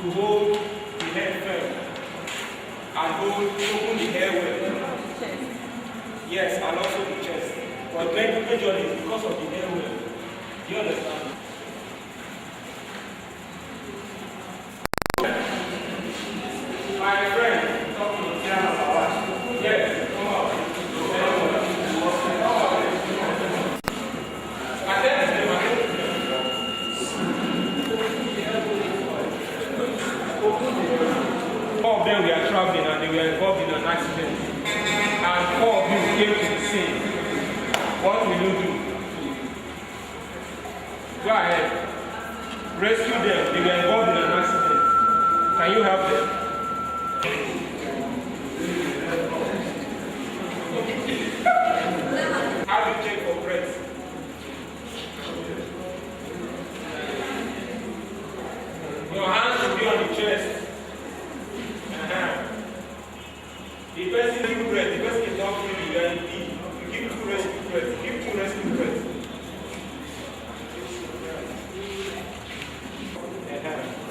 to hold the head firm and open the hair well. Yes, and also the chest. But majorly is because of the hair well. Do you understand? My friend, talking to Tiana Bawa. Yes, come on. All of them were traveling and they were involved in an accident. And all of you came to the scene. What will you do? Go ahead. Rescue them. They were involved in an accident. Can you help them? How do you check for breath? Your hands will be on the chest. The person give breath. The person is not breathing. You are in deep. You give two rescue breaths. Give two rescue breaths.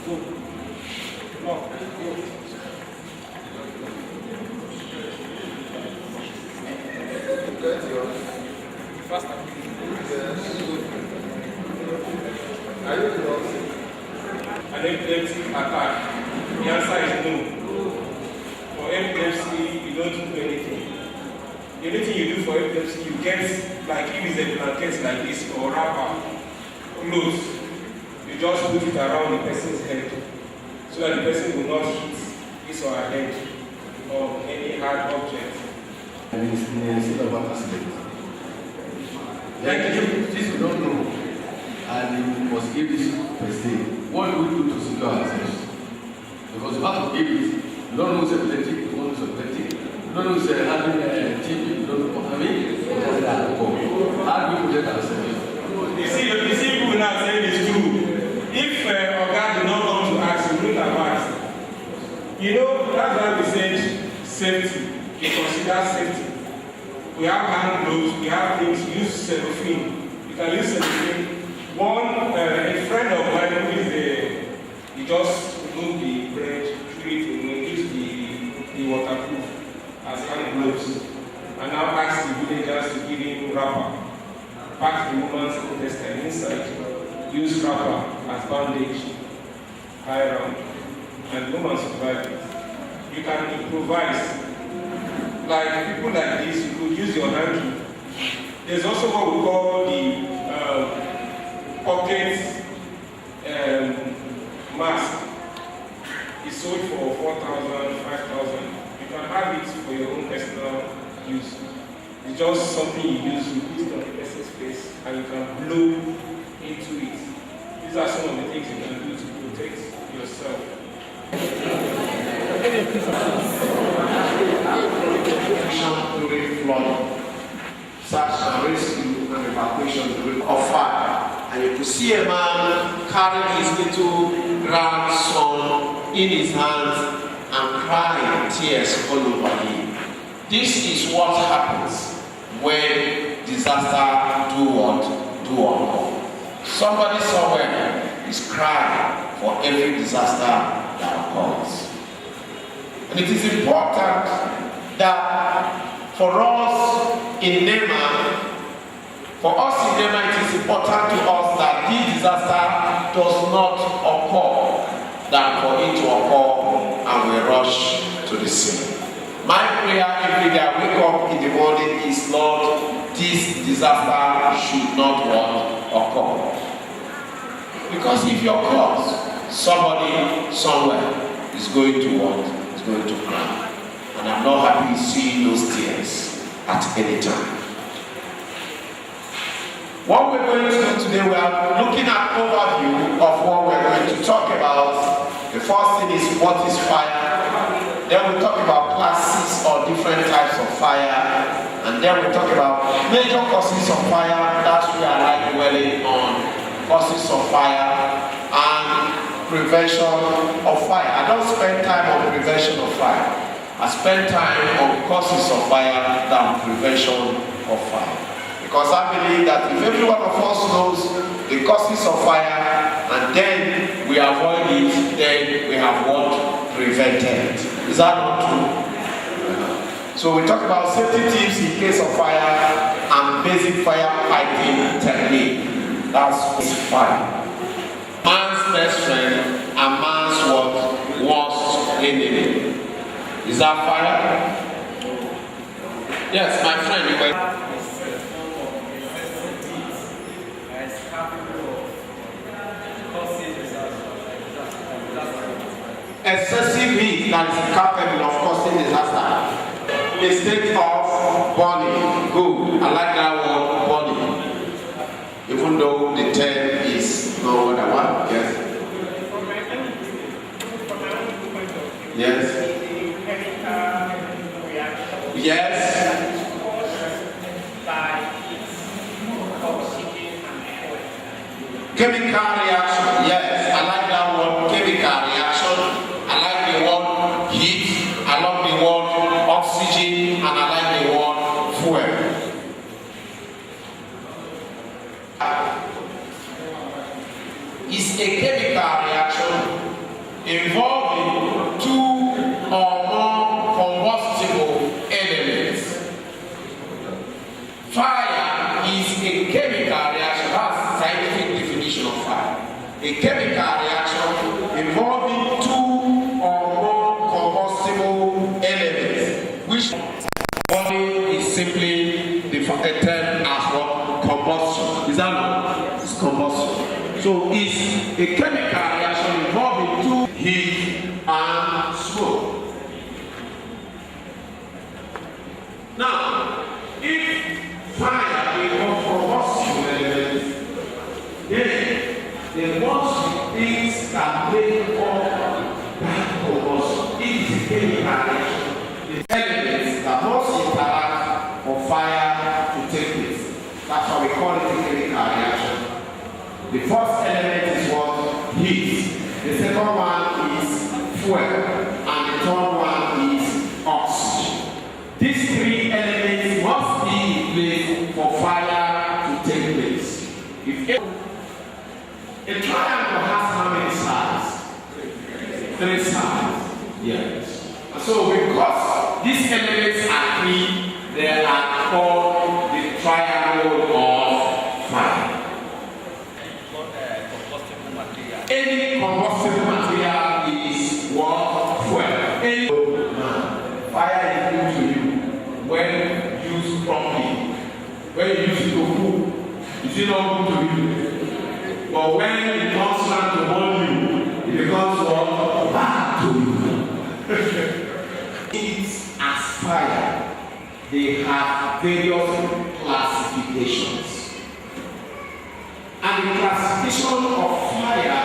Good. No. Good. Faster. Are you close? An epileptic attack. The answer is no. For epilepsy, you don't do anything. The only thing you do for epilepsy, you get, like if it's a blanket like this or wrapper, clothes, you just put it around the person's head so that the person will not hit his or her head or any hard object. And it's in a state of accident. Like this you don't know, and you must give this first aid. What do we do to secure ourselves? Because you have to give it. You don't know who's epileptic, you don't know who's epileptic, you don't know who's having TB, you don't know what I mean. How do we protect ourselves? You see people now saying it's true. If Oga do not come to ask, you wouldn't have asked. You know, that's why we said safety. We consider safety. We have hand gloves, we have things, use cellophane. You can use cellophane. A friend of mine who is he just removed the bread, treat, use the waterproof as hand gloves. And now ask the villagers to give him wrapper. Pack the woman's intestine inside, use wrapper as bandage, tie around, and the woman survived it. You can improvise. Like people like this, you could use your hanky. There's also what we call the pocket mask. It's sold for 4,000, 5,000. You can have it for your own personal use. It's just something you use, you put it on the person's face, and you can blow into it. These are some of the things you can do to protect yourself. During flood, such as rescue and evacuation of fire. And you could see a man carrying his little grandson in his hands and crying tears all over him. This is what happens when disaster do occur. Somebody somewhere is crying for every disaster that occurs. And it is important that for us in NEMA, it is important to us that this disaster does not occur, than for it to occur and we rush to the scene. My prayer every day I wake up in the morning is, Lord, this disaster should not occur. Because if it occurs, somebody somewhere is going to cry. And I'm not happy seeing those tears at any time. What we're going to do today, we are looking at an overview of what we're going to talk about. The first thing is what is fire. Then we talk about classes or different types of fire. And then we talk about major causes of fire. That's where I like dwelling on causes of fire and prevention of fire. I don't spend time on prevention of fire. I spend time on causes of fire than prevention of fire. Because I believe that if every one of us knows the causes of fire, and then we avoid it, then we have what? Prevented. Is that not true? So we talk about safety tips in case of fire and basic firefighting technique. That's fire. Man's best friend and man's what? Worst enemy. Is that fire? Yes, my friend, you were. Excessive heat that is capable of causing disaster. Mistake of burning. Good. I like that word, burning. Even though the term is no other one. Yes. Yes. Yes. Chemical reaction. Yes. I like that word, chemical reaction. I like the word heat. I love the word oxygen, and I like the word fuel. It's a chemical reaction involving two or more combustible elements. Fire is a chemical reaction. That's the scientific definition of fire. A chemical reaction involving two or more combustible elements, which body is simply a term as what? Combustion. Is that not? It's combustion. So it's a chemical reaction involving two heat and smoke. Now, if fire involves combustible elements, then the most things that make up that combustion is chemical reaction. The elements that must interact for fire to take place. That's why we call it a chemical reaction. The first element is what? Heat. The second one is fuel. And the third one is oxygen. These three elements must be in place for fire to take place. If a triangle has how many sides? 3 sides. Yes. And so because these elements are 3, they are called the triangle of fire. Any combustible material is what? Fuel. Fire is good to you when used properly. When you use it to cook, is it not good to you? But when it comes down to burn you, it becomes what? Bad to you. It's as fire. They have various classifications. And the classification of fire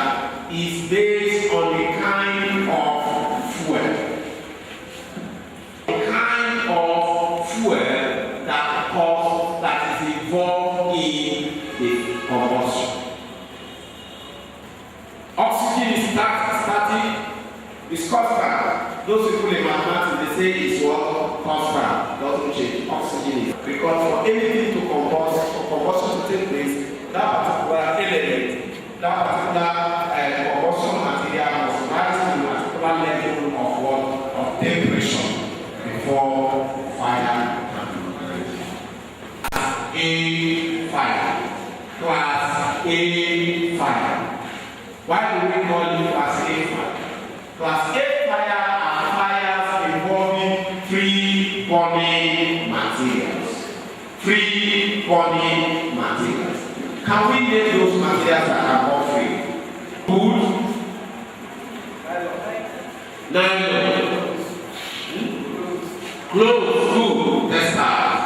is based on the kind of fuel. The kind of fuel that is involved in the combustion. Oxygen is static, it's constant. Those people in mathematics, they say it's what? Constant, doesn't change. Oxygen is. Because for anything to combust, for combustion to take place, that particular element, that particular combustion material must rise to a particular level of what? Of temperature before fire can be Class A fire. Class A fire. Why do we call it Class A fire? Class A fire are fires involving free burning materials. Free burning materials. Can we name those materials that are not free? Wood, nylon, clothes, food, textiles.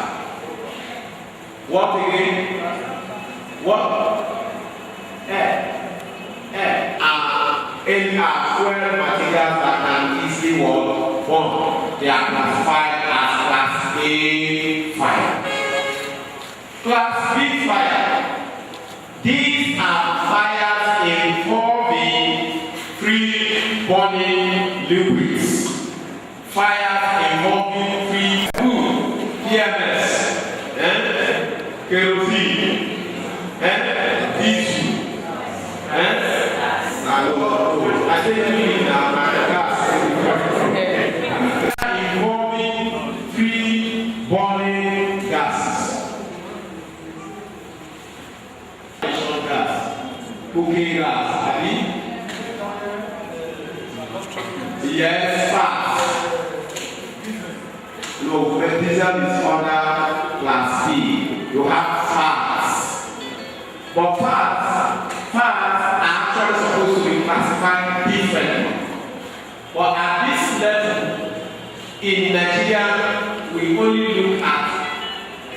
What again? What? Air. Any fuel materials that can easily burn. They are classified as Class A fire. Class B fire. These are fires involving free burning liquids. Fires involving free food, PMS, kerosene, diesel, I say clean now, my gas. Involving three burning gases. Gas, cooking gas, abi? Yes, fat. No, baptism is under class C. You have fats. But fats are actually supposed to be classified differently. But at this level, in Nigeria, we only look at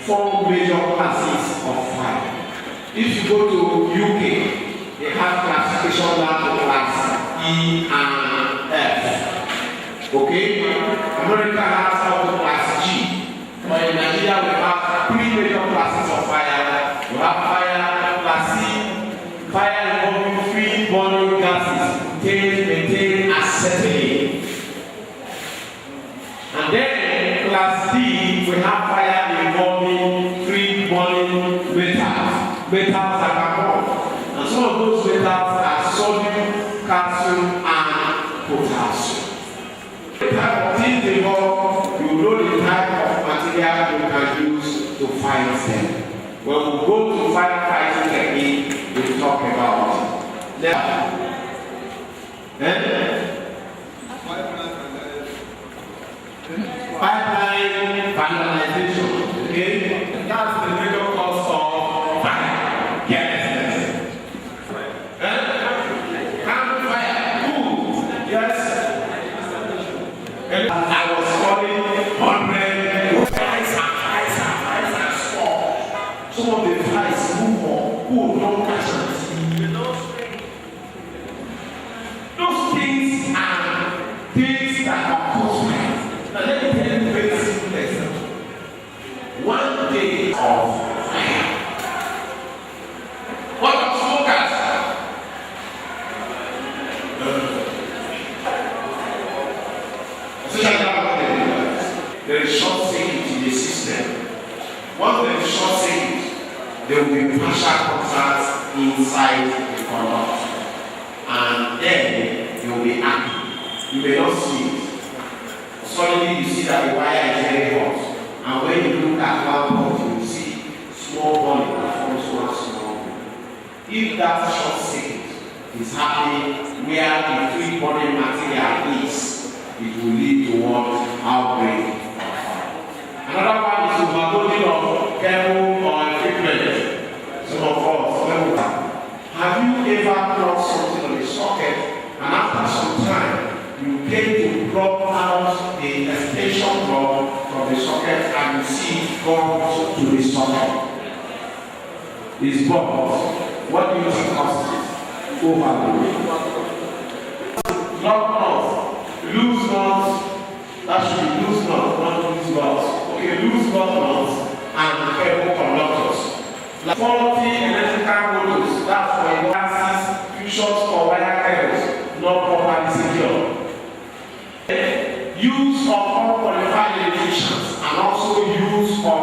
4 major classes of fat. If you go to UK, they have classification down to class E and F. Okay? America has up to class G. But in Nigeria, we have 3 major classes of fire. We have fire class C, fire involving 3 burning gases, methane, acetylene. And then class D, we have fire involving 3 burning metals. Metals are carbon. And some of those metals are sodium, calcium, and potassium. The type of things involved, you know the type of material you can use to fight them. When we go to firefighting technique, we talk about it. Now, pipeline vandalization. Okay? That's the major cause of fire. Carelessness. Campfire. Good. Yes. And I was calling 100 flies and small. Some of the flies move on. Who don't catch them? Those things are things that are caused. Now let me tell you a very simple example. One day of fire. What about smokers? There is short circuit in the system. Once there is short circuit, there will be partial contacts inside the conduct. And then you will be happy. You may not see it. Suddenly you see that the wire is very hot. And when you look at one point, you will see small burning that forms one small. If that short circuit is happening where the free burning material is, it will lead to what outbreak of fire. Another one is overloading of cable or equipment. Some of us, have you ever plugged something on a socket and after some time you came to plug out the extension rod from the socket and you see it go to the socket? It's bubbles. What do you think causes it? Overload. Lock nuts. Loose nuts. That should be loose nuts, not loose nuts. Okay, loose nuts and cable conductors. Like faulty electrical motors, that's for gases, fusions or wire cables, not properly secure. Use of unqualified electricians and also use of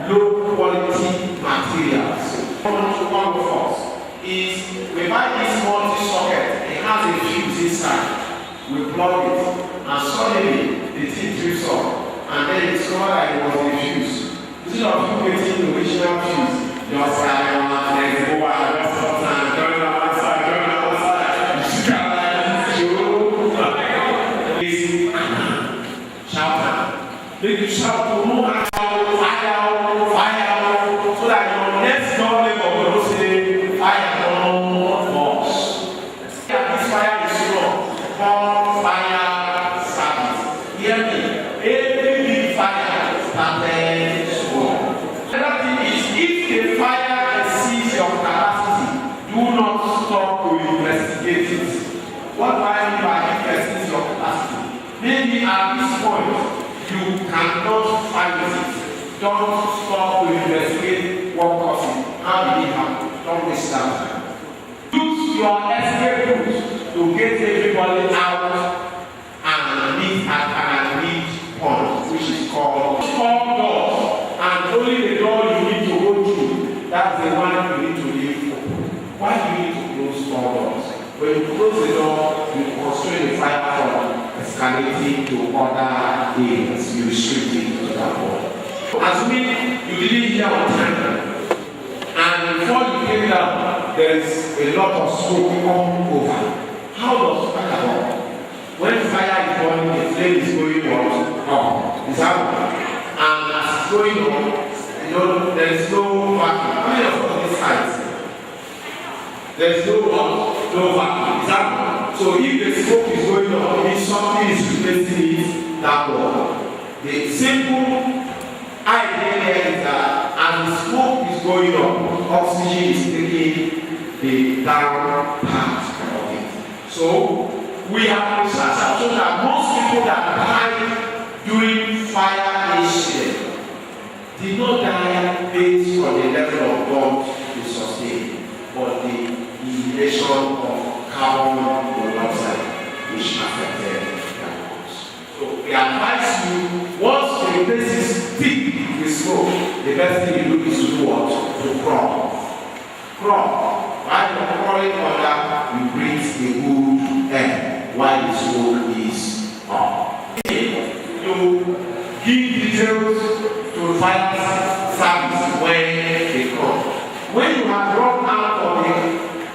low quality materials. One of us is we buy this multi-socket, it has a fuse inside. We plug it and suddenly the thing trips off and then it's discover that it was a fuse. Instead of you getting the original fuse, just like there's a wire, just sometimes join outside, you see that shout. Make you shout to move out, fire, so that your next door neighbor will say, fire, don't force. This fire is strong. Fire service. Hear me. Every big fire started small. Another thing is, if the fire exceeds your capacity, do not stop to investigate it. What do I mean by it exceeds your capacity? Maybe at this point, you cannot find it. Don't stop to investigate what caused it. How did it happen? Don't waste time. Use your escape route to get everybody out and meet at an agreed point, which is called 4 doors. And only the door you need to go through, that's the one you need to leave open. Why do you need to close 4 doors? When you close the door, you escalating to other areas, you restrict it to that point. Assuming you didn't hear on time, and before you came down, there is a lot of smoke all over. How does fire work? When fire is burning, the flame is going up. Is that and as it's going on, there is no vacuum. How many of us this side? There is no what? No vacuum. Is that so? If the smoke is going up, if something is replacing it, that one. The simple idea here is that as the smoke is going up, oxygen is taking the down part of it. So we have research shown that most people that died during fire incident did not die based on the level of bomb they sustained, but the inhalation of carbon monoxide which affected their lungs. So we advise you, once the place is thick with smoke, the best thing you do is to do what? To crawl. Crawl. While you're crawling under, you breathe the good air while the smoke is up. You give details to fire service when they come. When you have run out of the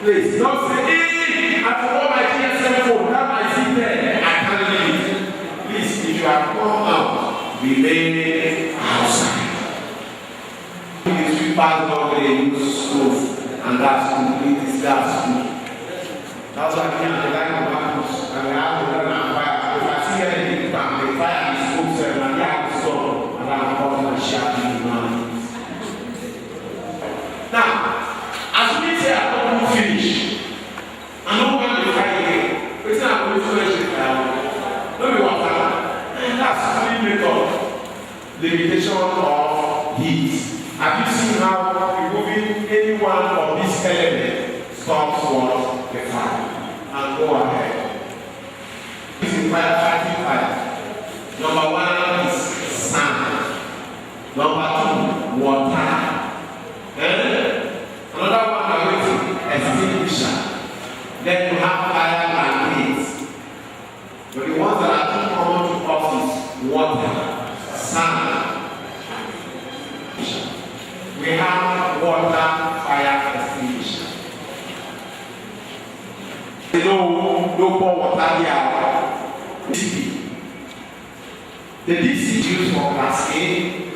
place, don't say, hey, I forgot my GSM phone, that might sit there, I can't leave it. Please, if you have come out, remain outside. The sweepers normally use stove, and that's complete, it's gas food. That's why we have the line of vacuums, and we have to run our fire. If I see anything come, the fire is smoke, and I have to stop, and I'm calling my sharp in the man. Now, as we say, I don't finish. I don't want to fire again. It's not going to finish it. Don't be what and that's three method. Limitation of heat. Have you seen how removing any one of these elements stops what? The fire. And go ahead. This is firefighting fire. Number one is sand. Number two, water. Another one are waiting, extinguisher. Then you have fire blankets. But the ones that are too common to us is water, sand. We have water fire extinguisher. No pour water here. The DC is used for class A,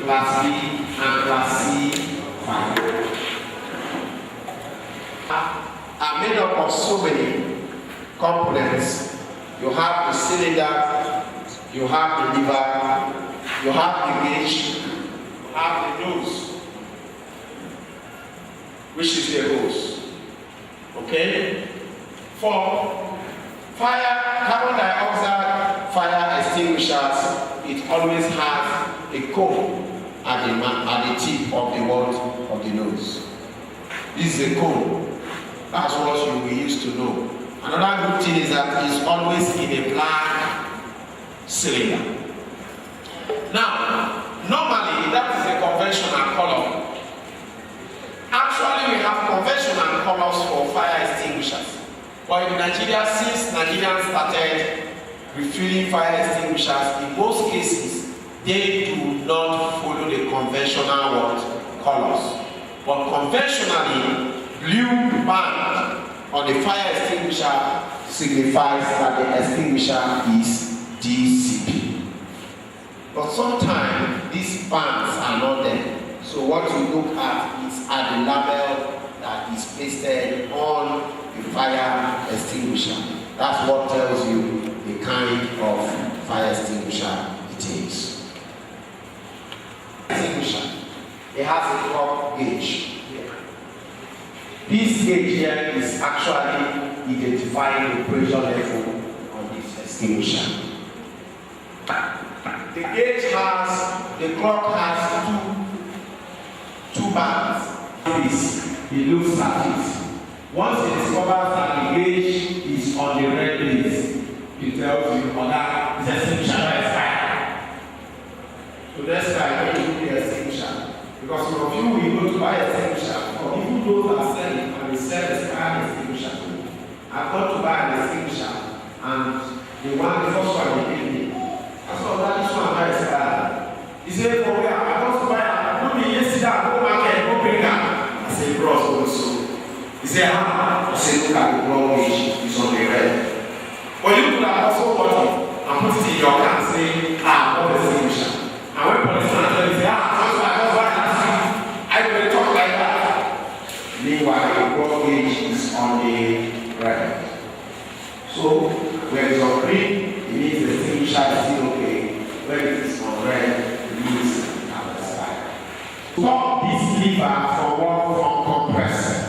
class B, and class C fire. Are made up of so many components. You have the cylinder, you have the lever, you have the gauge, you have the nose, which is the hose. Okay? For fire, carbon dioxide fire extinguishers, it always has a cone at the tip of the word of the nose. This is a cone. That's what you will use to know. Another good thing is that it's always in a black cylinder. Now, normally that is a conventional color. Actually, we have conventional colors for fire extinguishers. But in Nigeria, since Nigerians started refueling fire extinguishers, in most cases, they do not follow the conventional colors. But conventionally, blue band on the fire extinguisher signifies that the extinguisher is DCP. But sometimes these bands are not there. So what you look at is at the label that is pasted on the fire extinguisher. That's what tells you the kind of fire extinguisher it is. Extinguisher. It has a clock gauge. This gauge here is actually identifying the pressure level on this extinguisher. The gauge has, the clock has two bands. This, it looks at it. Once it discovers that the gauge is on the red list, it tells you, that this extinguisher is fire. So that's why when you do the extinguisher. Because some of you will go to buy a extinguisher, or even those that are selling and they sell a fire extinguisher. I've got to buy an extinguisher, and the first one look at the block gauge, it's on the red. But you could have also got it and put it in your car and say, what extinguisher. And when policemen tell you, say, that's why I was right last week. I will talk like that. Meanwhile, the block gauge is on the red. So, when it's on green, it means the extinguisher is still okay. When it is on red, it means it's outside. Stop this lever from compressing.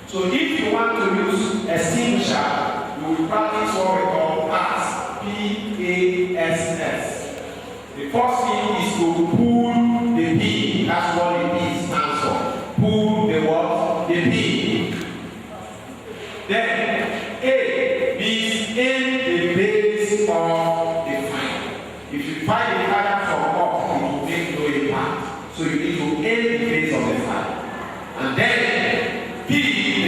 So if you want to use extinguisher, you will practice what we call PASS. P-A-S-S. The first thing is to pull the P. That's what the P stands for. Pull the what? The P. Then A is in the base of the fire. If you find the fire from up, it will make no impact. So you need to aim the base of the fire. And then P,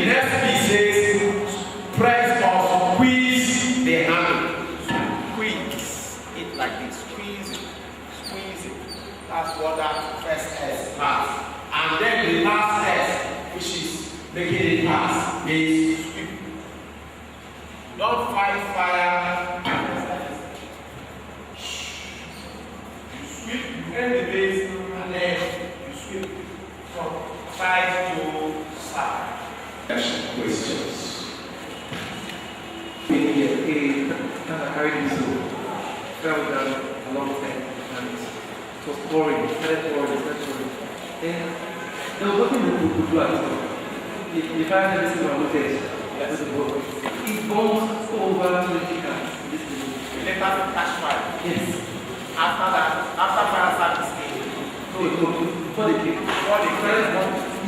the next P says press or squeeze the handle. Squeeze it like this. Squeeze it. Squeeze it. That's what that first S has. And then the last S, which is making it pass, is sweep. Don't fight fire. You sweep, you end the base, and then you sweep from side to side. Questions? I carried this fell down a long time and it was pouring, started pouring. And there was nothing we could do at all. The fire service was located. It burns over 20 cars. Let us catch fire. Yes. After that, after fire service came. Before they came. Before they came.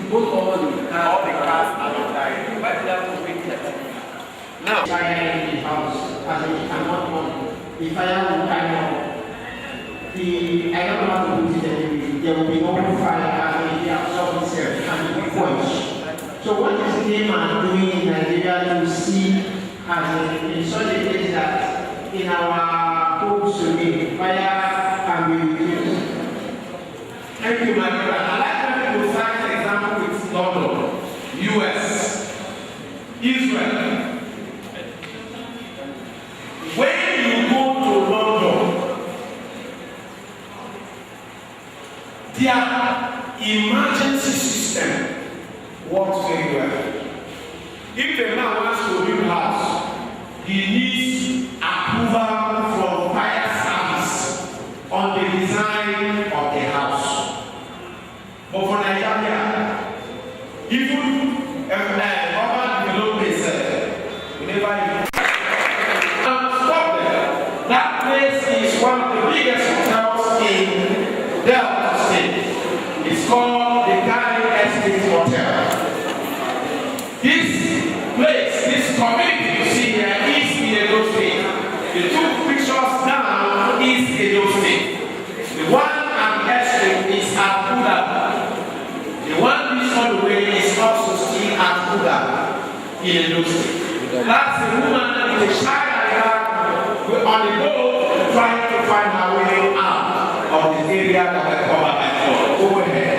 It burned all the cars along there. Why did I have to wait that? Now, fire in the house, as in cannot run. The fire will carry on. I don't know how to put it anyway. There will be no fire as it absorbs itself and it will quench. So what is NEMA doing in Nigeria to see as in such a place that in our homes today, fire can be reduced? thank you, my brother. I like when people cite an example with London, US, Israel. When you go to London, their emergency system works very well. If a man wants to build a house, he needs approval from fire service on the design of the house. But for Nigeria, even urban development, whenever that place is one of the biggest hotels in Delta State. It's called the Garden Estate Hotel. This place, this community you see here is in Edo State. The two pictures down is Edo State. The one at the estate is at Buda. The one this all the way is also still at Buda in Edo State. That's the woman with the child on the boat trying to find her way out of this area that I covered before. Over here.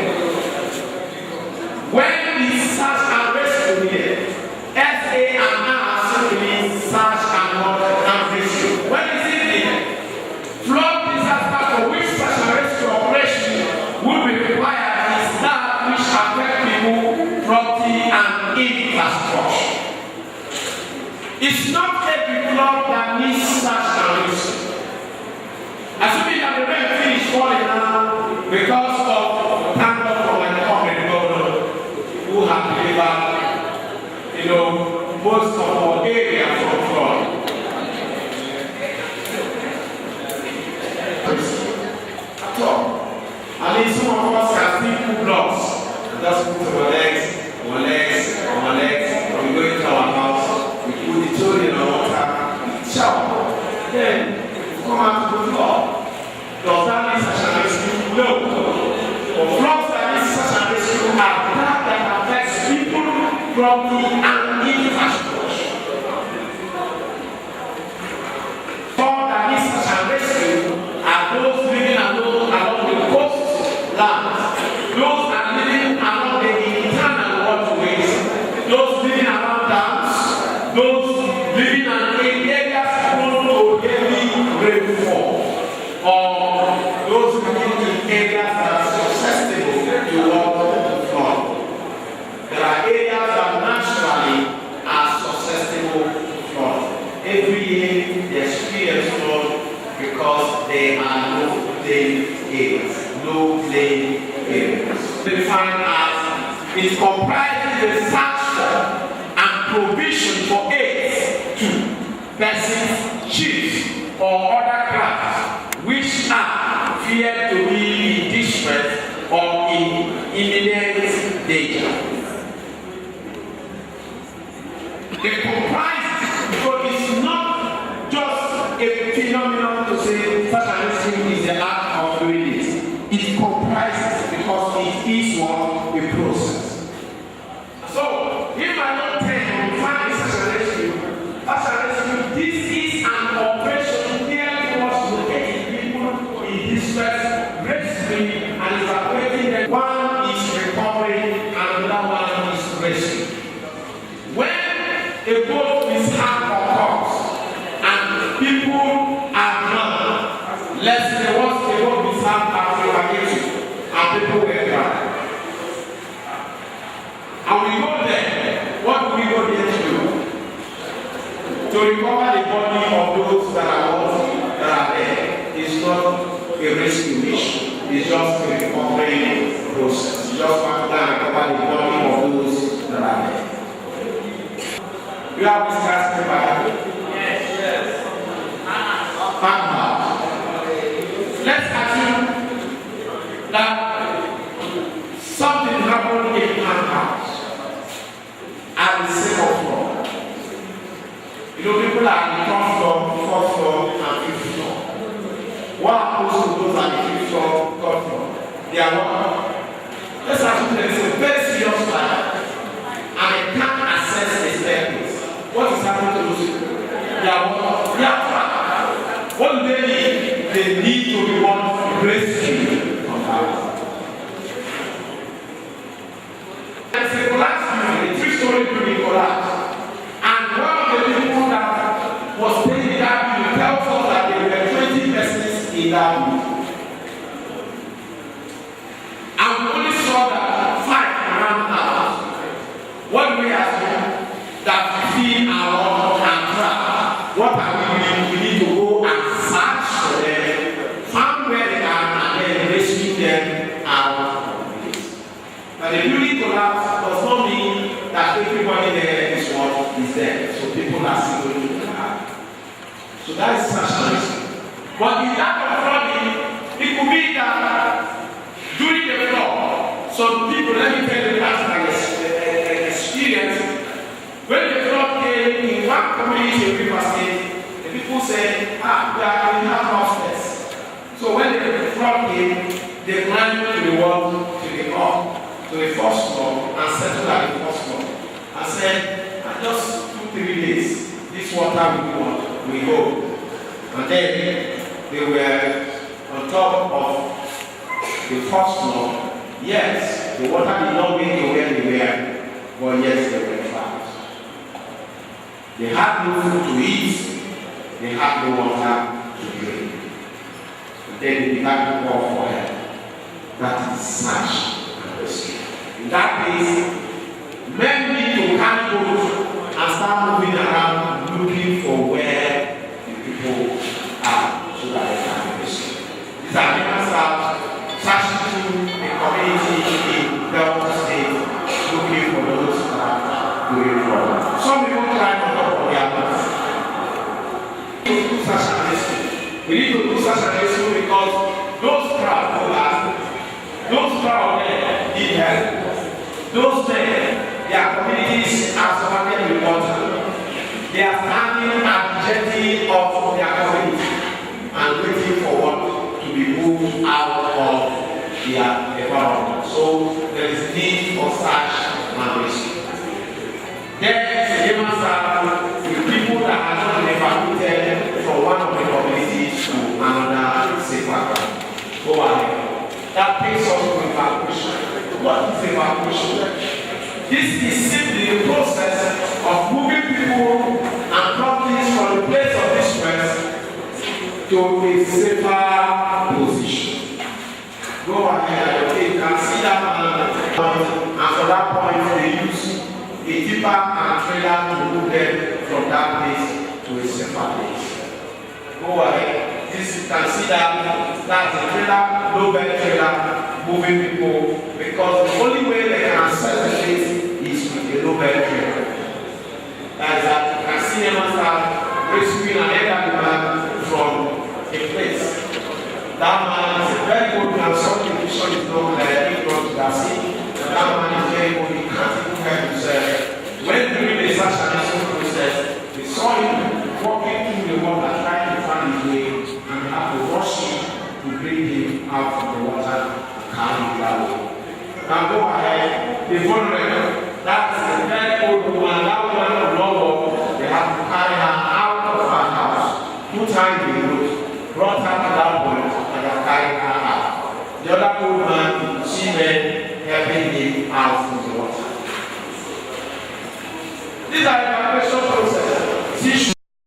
When we search and rescue here, S-A-R simply means search and rescue. When is it here? Flood disaster for which search and rescue operation would be required is that which affect people, property, and infrastructure. It's not every clean the experience floor because there are no plain areas. No plain areas. Defined as it comprises the sanction and provision for aids to persons, chiefs, or other crafts which are feared to be in distress or in imminent danger. It comprises, so it's not just a phenomenon to say such an instrument is the act of doing this. It comprises because it is what a process. So, if I don't tell you, find such an rescue, this is an operation geared towards locating people in distress, rescuing, and evacuating them. One is recovering, and another one is rescuing. When a boat mishap occurs and people are drowned, let's say once a boat mishap has evacuated and people were drowned. And we go there, what do we go there to do? To recover the body of those that are there. It's not a rescue mission, it's just a recovery process. You just want to recover the body of those that are there. You have discussed the Bible? Yes. Let's assume that something happened in an house at the second floor. You know, people are in the third floor, fourth floor, and fifth floor. What happens to those at the fifth floor, third floor? They are what? Let's assume there is a very serious fire and they can't access the staircase. What is happening to those people? They are trapped. What do they need? They need to be rescued from that. There's a collapse unit, a 3-story building collapsed. And one of the people that was staying in that building tells us that there were 20 persons in that building. And we only saw that 5 around us. What do we assume? That 15 are and trapped. What are we doing? We need to go and search for them, find where they are, and then rescue them out of the place. Now the building collapse does not mean that everybody there is what is there. So people are still going to die. So that is such a risk. But in that of flooding, it could be that during the flood, some people, let me tell you that experience. When the flood came in one community in River State, the people said, we have houseless. So when the flood came, they climbed to the wall, to the first floor, and settled at the first floor. I said, just 2-3 days, this water will go. And then they were on top of the first floor. Yes, the water did not go to where they were, but yes, they were trapped. They had no food to eat, they had no water to drink. And then they began to call for help. That is search and rescue. In that case, men need to carry boats and start moving around looking for where the people are so that they can be rescued. These are NEMA staff searching through the community in Delta State looking for those that are doing fraud. Some people climb on top of their boats. We need to do such a rescue. We need to do such a rescue because those crowds there need help. Those men, their communities are surrounded with water. They are standing at the jetty of their community and waiting for what to be moved out of their environment. So there is need for search and rescue. There is a demonstration with people that are not evacuated from one of the communities to another safer ground. Go ahead. That takes us to evacuation. What is evacuation? This is simply the process of moving people and properties from the place of distress to a safer position. Go ahead, okay, you can see that and for that point they use a tipper and trailer to move them from that place to to a safer place. Go ahead. This you can see that that's a trailer, low bed trailer, moving people, because the only way they can access the place is with a low bed trailer. That's that you can see them start rescuing an elderly man from a place. That man is a very good man, some division is not like not to that scene. That man is very good, he can't even help himself. When during the search and rescue process, they saw him walking through the water trying to find his way, and they had to rush him to bring him out from the water and carry him that way. Now go ahead, the vulnerable, that's a very old woman, that woman of Lord, they have to carry her out of her house. 2 times they wrote, brought her to that point, and they carried her out. The other old man, she men helping him out from the water. These are evacuation